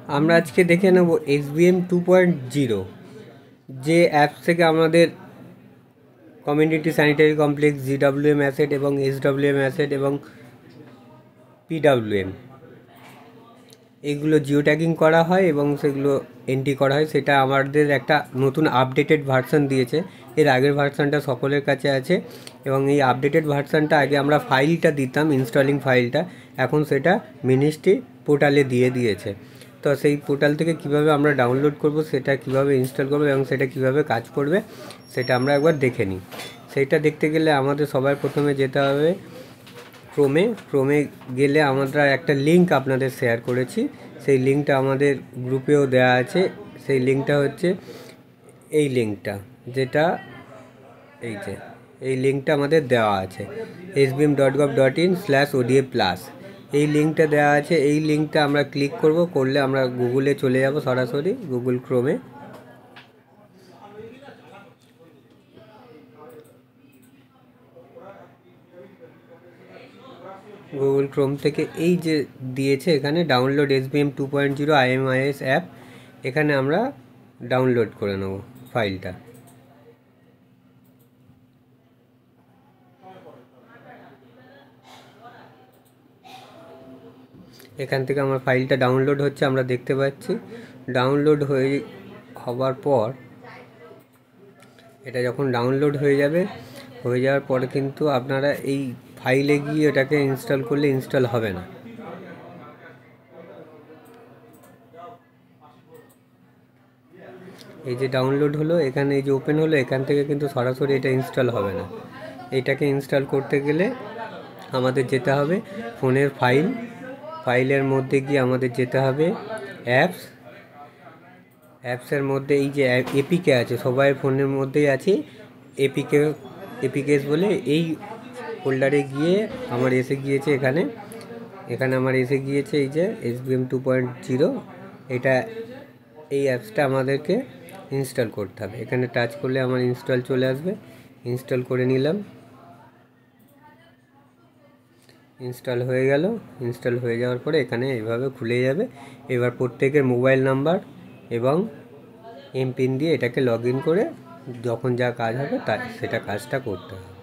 আমরা আজকে দেখে নেব SBM 2.0 যে অ্যাপস থেকে আমাদের community sanitary complex, GWM asset এবং SWM অ্যাসেট এবং PWM এগুলো জিও ট্যাগিং করা হয় এবং সেগুলো এন্ট্রি করা হয়। সেটা আমাদের একটা নতুন আপডেটেড ভার্সন দিয়েছে। এর আগের ভার্সনটা সকলের কাছে আছে এবং এই আপডেটেড ভার্সনটা আগে আমরা ফাইলটা দিতাম, ইনস্টলিং ফাইলটা, এখন সেটা মিনিস্ট্রি পোর্টালে দিয়ে দিয়েছে। তো সেই পোর্টাল থেকে কিভাবে আমরা ডাউনলোড করব, সেটা কিভাবে ইনস্টল করব এবং সেটা কিভাবে কাজ করবে সেটা আমরা একবার দেখে নিই। সেইটা দেখতে গেলে আমাদের সবার প্রথমে যেতে হবে ক্রোমে গেলে আমরা একটা লিঙ্ক আপনাদের শেয়ার করেছি, সেই লিঙ্কটা আমাদের গ্রুপেও দেওয়া আছে। সেই লিঙ্কটা হচ্ছে এই লিঙ্কটা, যেটা এই লিঙ্কটা আমাদের দেওয়া আছে sbm.gov.in/oda+। এই লিঙ্কটা দেওয়া আছে। এই লিঙ্কটা আমরা ক্লিক করলে আমরা গুগলে চলে যাব, সরাসরি গুগল ক্রোমে। গুগল ক্রোম থেকে এই যে দিয়েছে এখানে ডাউনলোড SBM 2.0 IMIS অ্যাপ, এখানে আমরা ডাউনলোড করে নেব ফাইলটা। এখান থেকে আমার ফাইলটা ডাউনলোড হচ্ছে, আমরা দেখতে পাচ্ছি। ডাউনলোড হওয়ার পর এটা যখন ডাউনলোড হয়ে যাওয়ার পরে কিন্তু আপনারা এই ফাইলে গিয়ে এটাকে ইনস্টল করলে ইনস্টল হবে না। এই যে ডাউনলোড হলো, এখানে এই যে ওপেন হলো, এখান থেকে কিন্তু সরাসরি এটা ইনস্টল হবে না। এটাকে ইনস্টল করতে গেলে আমাদের যেতে হবে ফোনের ফাইলের মধ্যে গিয়ে আমাদের যেতে হবে অ্যাপসের মধ্যে। এই যে এপিকে আছে, সবাই ফোনের মধ্যেই আছে এপিকেস বলে। এই ফোল্ডারে গিয়ে আমার এসে গিয়েছে, এখানে আমার এসে গিয়েছে এই যে SBM 2.0। এই অ্যাপসটা আমাদেরকে ইনস্টল করতে হবে। এখানে টাচ করলে আমার ইনস্টল চলে আসবে। ইনস্টল করে নিলাম, ইনস্টল হয়ে গেল। ইনস্টল হয়ে যাওয়ার পরে এখানে এইভাবে খুলে যাবে। এবার প্রত্যেকের মোবাইল নাম্বার এবং এমপিন দিয়ে এটাকে লগ ইন করে যখন যা কাজ হবে সেটা কাজটা করতে হবে।